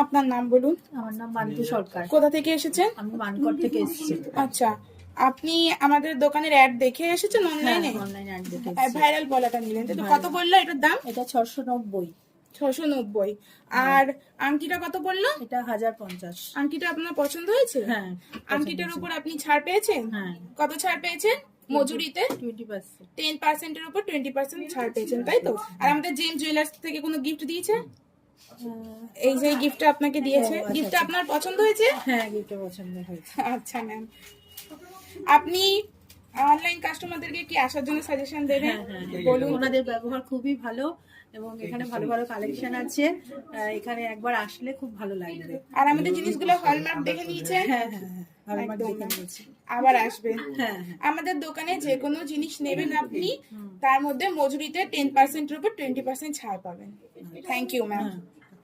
আপনার নাম বলুন। আমার নাম মান্তু সরকার। কোথা থেকে এসেছেন? আমি মানকড় থেকে এসেছি। আচ্ছা, আপনি আমাদের দোকানের অ্যাড দেখে এসেছেন অনলাইনে? অনলাইনে অ্যাড দেখে ভাইরাল বলাটা নিলেন, তো কত বললো এটার দাম? এটা 690। 690। আর আংটিটা কত বললো? এটা 1050। আংটিটা আপনার পছন্দ হয়েছে? হ্যাঁ। আংটিটার উপর আপনি ছাড় পেয়েছেন? হ্যাঁ। কত ছাড় পেয়েছেন মজুরিতে? 20%। 10%-এর উপর 20% ছাড় পেয়েছেন, তাই তো? আর আমাদের জেম জুয়েলার্স থেকে কোনো গিফট দিয়েছে? এই যে গিফটটা আপনাকে দিয়েছে, গিফটটা আপনার পছন্দ হয়েছে? হ্যাঁ, গিফটটা পছন্দ হয়েছে। আচ্ছা ম্যাম, আপনি অনলাইন কাস্টমারদেরকে কি আসার জন্য সাজেশন দেবেন? বলুন। ওনাদের ব্যবহার খুবই ভালো এবং এখানে ভালো ভালো কালেকশন আছে। এখানে একবার আসলে খুব ভালো লাগবে। আর আমাদের জিনিসগুলো হলমার্ক দেখে নিয়েছেন? হ্যাঁ, হলমার্ক দেখে নিয়েছি। আবার আসবেন। হ্যাঁ। আমাদের দোকানে যে কোনো জিনিস নেবেন আপনি, তার মধ্যে মজুরিতে 10%-এর উপর 20% ছাড় পাবেন। Thank you ma'am.